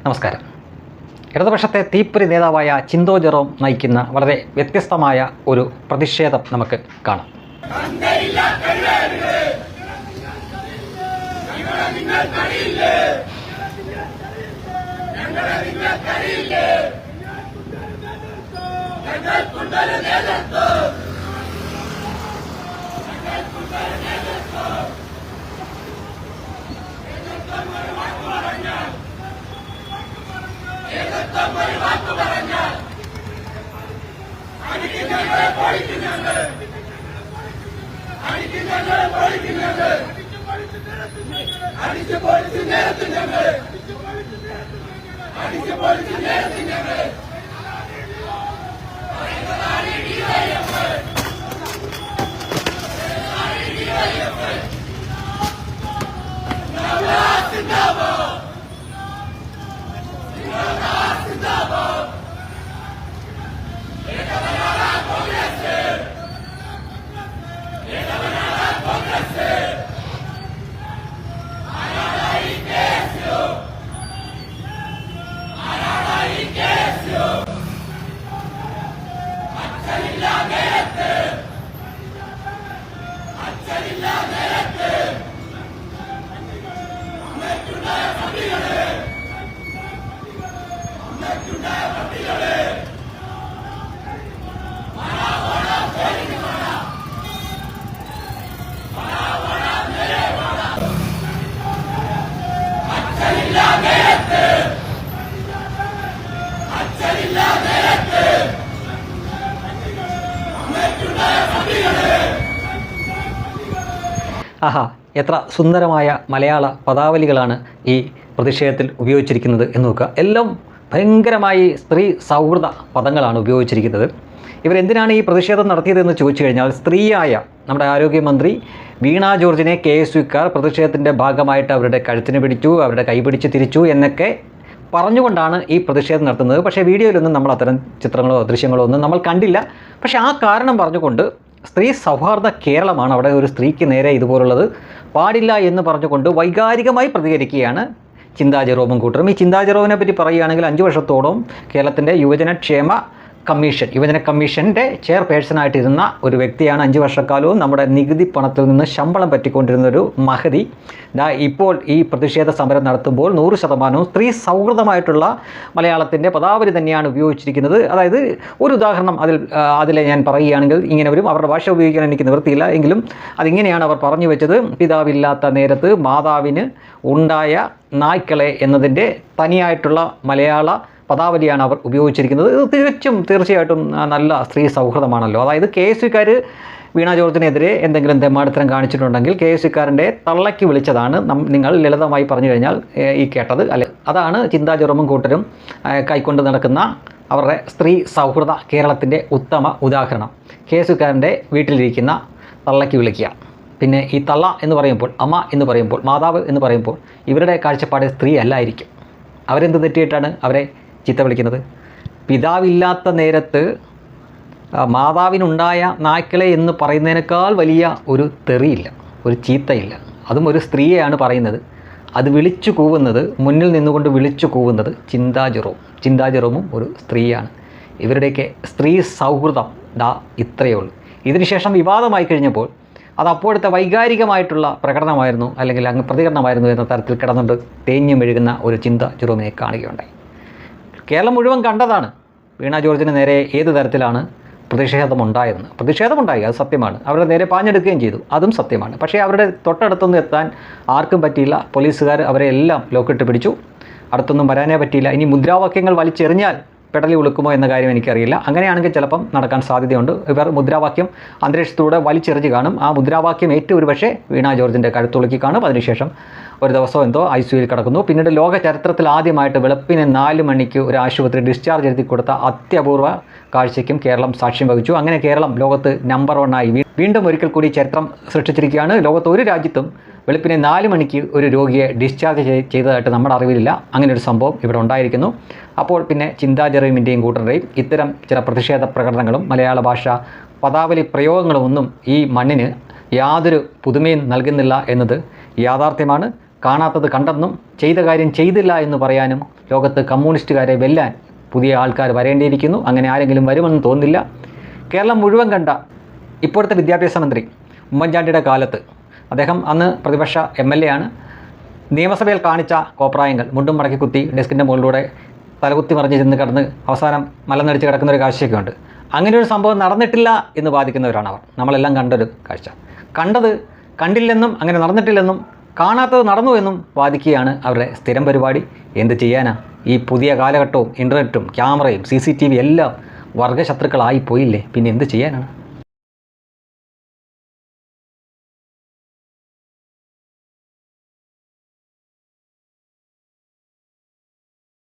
നമസ്കാരം. ഇടതുപക്ഷത്തെ തീപ്പൊരി നേതാവായ ചിന്തോ ജെറോം നയിക്കുന്ന വളരെ വ്യത്യസ്തമായ ഒരു പ്രതിഷേധം നമുക്ക് കാണാം. ആഹാ, എത്ര സുന്ദരമായ മലയാള പദാവലികളാണ് ഈ പ്രതിഷേധത്തിൽ ഉപയോഗിച്ചിരിക്കുന്നത് എന്ന് നോക്കുക. എല്ലാം ഭയങ്കരമായി സ്ത്രീ സൗഹൃദ പദങ്ങളാണ് ഉപയോഗിച്ചിരിക്കുന്നത്. ഇവരെന്തിനാണ് ഈ പ്രതിഷേധം നടത്തിയതെന്ന് ചോദിച്ചു കഴിഞ്ഞാൽ, സ്ത്രീയായ നമ്മുടെ ആരോഗ്യമന്ത്രി വീണ ജോർജിനെ KSUക്കാർ പ്രതിഷേധത്തിൻ്റെ ഭാഗമായിട്ട് അവരുടെ കഴുത്തിന് പിടിച്ചു, അവരുടെ കൈ പിടിച്ച് തിരിച്ചു എന്നൊക്കെ പറഞ്ഞുകൊണ്ടാണ് ഈ പ്രതിഷേധം നടത്തുന്നത്. പക്ഷേ വീഡിയോയിലൊന്നും നമ്മൾ അത്തരം ചിത്രങ്ങളോ ദൃശ്യങ്ങളോ ഒന്നും നമ്മൾ കണ്ടില്ല. പക്ഷേ ആ കാരണം പറഞ്ഞുകൊണ്ട് സ്ത്രീ സൗഹാർദ്ദ കേരളമാണ്, അവിടെ ഒരു സ്ത്രീക്ക് നേരെ ഇതുപോലുള്ളത് പാടില്ല എന്ന് പറഞ്ഞുകൊണ്ട് വൈകാരികമായി പ്രതികരിക്കുകയാണ് ചിന്താ ജെറോമും കൂട്ടരും. ഈ ചിന്താ ജെറോമിനെ പറ്റി പറയുകയാണെങ്കിൽ 5 വർഷത്തോളം കേരളത്തിൻ്റെ യുവജന കമ്മീഷൻ്റെ ചെയർപേഴ്സണായിട്ടിരുന്ന ഒരു വ്യക്തിയാണ്. 5 വർഷക്കാലവും നമ്മുടെ നികുതി പണത്തിൽ നിന്ന് ശമ്പളം പറ്റിക്കൊണ്ടിരുന്നൊരു മഹതി. ഇപ്പോൾ ഈ പ്രതിഷേധ സമരം നടത്തുമ്പോൾ 100% സ്ത്രീ സൗഹൃദമായിട്ടുള്ള മലയാളത്തിൻ്റെ പദാവലി തന്നെയാണ് ഉപയോഗിച്ചിരിക്കുന്നത്. അതായത് ഒരു ഉദാഹരണം അതിലെ ഞാൻ പറയുകയാണെങ്കിൽ ഇങ്ങനെ വരും. അവരുടെ ഭാഷ ഉപയോഗിക്കാൻ എനിക്ക് നിവൃത്തിയില്ല, എങ്കിലും അതിങ്ങനെയാണ് അവർ പറഞ്ഞു വെച്ചത്. പിതാവില്ലാത്ത നേരത്ത് മാതാവിന് ഉണ്ടായ നായ്ക്കളെ എന്നതിൻ്റെ തനിയായിട്ടുള്ള മലയാള പദാവലിയാണ് അവർ ഉപയോഗിച്ചിരിക്കുന്നത്. ഇത് തീർച്ചയായിട്ടും നല്ല സ്ത്രീ സൗഹൃദമാണല്ലോ. അതായത് KSUക്കാർ വീണ ജോർജിനെതിരെ എന്തെങ്കിലും തെമ്മാടിത്തരം കാണിച്ചിട്ടുണ്ടെങ്കിൽ KSUക്കാരൻ്റെ തള്ളയ്ക്ക് വിളിച്ചതാണ് നിങ്ങൾ ലളിതമായി പറഞ്ഞു കഴിഞ്ഞാൽ ഈ കേട്ടത് അല്ലെ. അതാണ് ചിന്താ ജെറോമും കൂട്ടരും കൈക്കൊണ്ട് നടക്കുന്ന അവരുടെ സ്ത്രീ സൗഹൃദ കേരളത്തിൻ്റെ ഉത്തമ ഉദാഹരണം. KSUക്കാരൻ്റെ വീട്ടിലിരിക്കുന്ന തള്ളയ്ക്ക് വിളിക്കുക. പിന്നെ ഈ തള്ള എന്ന് പറയുമ്പോൾ, അമ്മ എന്ന് പറയുമ്പോൾ, മാതാവ് എന്ന് പറയുമ്പോൾ ഇവരുടെ കാഴ്ചപ്പാട് സ്ത്രീ അല്ലായിരിക്കും. അവരെന്ത് തെറ്റിയിട്ടാണ് അവരെ ചീത്ത വിളിക്കുന്നത്? പിതാവില്ലാത്ത നേരത്ത് മാതാവിനുണ്ടായ നായ്ക്കളെ എന്ന് പറയുന്നതിനേക്കാൾ വലിയ ഒരു തെറിയില്ല, ഒരു ചീത്തയില്ല. അതും ഒരു സ്ത്രീയെയാണ് പറയുന്നത്. അത് വിളിച്ചു കൂവുന്നത്, മുന്നിൽ നിന്നുകൊണ്ട് വിളിച്ചു കൂവുന്നത് ചിന്താ ജെറോമും ഒരു സ്ത്രീയാണ്. ഇവരുടെയൊക്കെ സ്ത്രീ സൗഹൃദം ഇത്രയേ ഉള്ളൂ. ഇതിനുശേഷം വിവാദമായി കഴിഞ്ഞപ്പോൾ അത് അപ്പോഴത്തെ വൈകാരികമായിട്ടുള്ള പ്രകടനമായിരുന്നു, അല്ലെങ്കിൽ അങ്ങ് പ്രതികരണമായിരുന്നു എന്ന തരത്തിൽ കിടന്നുകൊണ്ട് തേഞ്ഞു മെഴുകുന്ന ഒരു ചിന്താ ജെറോമിനെ കാണുകയുണ്ടായി. കേരളം മുഴുവൻ കണ്ടതാണ് വീണ ജോർജിന് നേരെ ഏത് തരത്തിലാണ് പ്രതിഷേധമുണ്ടായി, അത് സത്യമാണ്. അവരുടെ നേരെ പാഞ്ഞെടുക്കുകയും ചെയ്തു, അതും സത്യമാണ്. പക്ഷേ അവരുടെ തൊട്ടടുത്തൊന്നും എത്താൻ ആർക്കും പറ്റിയില്ല. പോലീസുകാർ അവരെ എല്ലാം ലോക്കിട്ട് പിടിച്ചു. അടുത്തൊന്നും വരാനേ പറ്റിയില്ല. ഇനി മുദ്രാവാക്യങ്ങൾ വലിച്ചെറിഞ്ഞാൽ പെടലി ഉളുക്കുമോ എന്ന കാര്യം എനിക്കറിയില്ല. അങ്ങനെയാണെങ്കിൽ ചിലപ്പം നടക്കാൻ സാധ്യതയുണ്ട്. ഇവർ മുദ്രാവാക്യം അന്തരീക്ഷത്തിലൂടെ വലിച്ചെറിഞ്ഞ് കാണും. ആ മുദ്രാവാക്യം ഒരു പക്ഷേ വീണ ജോർജിൻ്റെ കഴുത്തുളുക്കി കാണും. അതിനുശേഷം ഒരു ദിവസം എന്തോ ICUയിൽ കിടക്കുന്നു. പിന്നീട് ലോക ചരിത്രത്തിൽ ആദ്യമായിട്ട് വെളുപ്പിന് 4 മണിക്ക് ഒരു ആശുപത്രി ഡിസ്ചാർജ് എഴുതി കൊടുത്ത അത്യപൂർവ കാഴ്ചയ്ക്കും കേരളം സാക്ഷ്യം വഹിച്ചു. അങ്ങനെ കേരളം ലോകത്ത് നമ്പർ 1 ആയി വീണ്ടും ഒരിക്കൽ കൂടി ചരിത്രം സൃഷ്ടിച്ചിരിക്കുകയാണ്. ലോകത്ത് ഒരു രാജ്യത്തും വെളുപ്പിനെ 4 മണിക്ക് ഒരു രോഗിയെ ഡിസ്ചാർജ് ചെയ്തതായിട്ട് നമ്മുടെ അറിവിലില്ല. അങ്ങനെ ഒരു സംഭവം ഇവിടെ ഉണ്ടായിരിക്കുന്നു. അപ്പോൾ പിന്നെ ചിന്താ ജെറോമിൻ്റെയും കൂട്ടരുടെയും ഇത്തരം ചില പ്രതിഷേധ പ്രകടനങ്ങളും മലയാള ഭാഷ പദാവലി പ്രയോഗങ്ങളും ഒന്നും ഈ മണ്ണിന് യാതൊരു പുതുമയും നൽകുന്നില്ല എന്നത് യാഥാർത്ഥ്യമാണ്. കാണാത്തത് കണ്ടെന്നും ചെയ്ത കാര്യം ചെയ്തില്ല എന്ന് പറയാനും ലോകത്ത് കമ്മ്യൂണിസ്റ്റുകാരെ വെല്ലാൻ പുതിയ ആൾക്കാർ വരേണ്ടിയിരിക്കുന്നു. അങ്ങനെ ആരെങ്കിലും വരുമെന്ന് തോന്നുന്നില്ല. കേരളം മുഴുവൻ കണ്ട ഇപ്പോഴത്തെ വിദ്യാഭ്യാസ മന്ത്രി ഉമ്മൻചാണ്ടിയുടെ കാലത്ത്, അദ്ദേഹം അന്ന് പ്രതിപക്ഷ MLA ആണ്, നിയമസഭയിൽ കാണിച്ച കോപ്രായങ്ങൾ, മുണ്ടും മടക്കി കുത്തി ഡെസ്കിൻ്റെ മുകളിലൂടെ തലകുത്തി മറിഞ്ഞ് ചെന്ന് കിടന്ന് അവസാനം മലനടിച്ച് കിടക്കുന്ന ഒരു കാഴ്ചയൊക്കെ ഉണ്ട്. അങ്ങനെ ഒരു സംഭവം നടന്നിട്ടില്ല എന്ന് വാദിക്കുന്നവരാണ് അവർ. നമ്മളെല്ലാം കണ്ടൊരു കാഴ്ച. കണ്ടത് കണ്ടില്ലെന്നും അങ്ങനെ നടന്നിട്ടില്ലെന്നും കാണാത്തത് നടന്നു എന്നും വാദിക്കുകയാണ് അവരുടെ സ്ഥിരം പരിപാടി. എന്ത് ചെയ്യാനാ? ഈ പുതിയ കാലഘട്ടവും ഇൻ്റർനെറ്റും ക്യാമറയും CCTV എല്ലാം വർഗ്ഗശത്രുക്കളായി പോയില്ലേ, പിന്നെ എന്ത് ചെയ്യാനാണ്?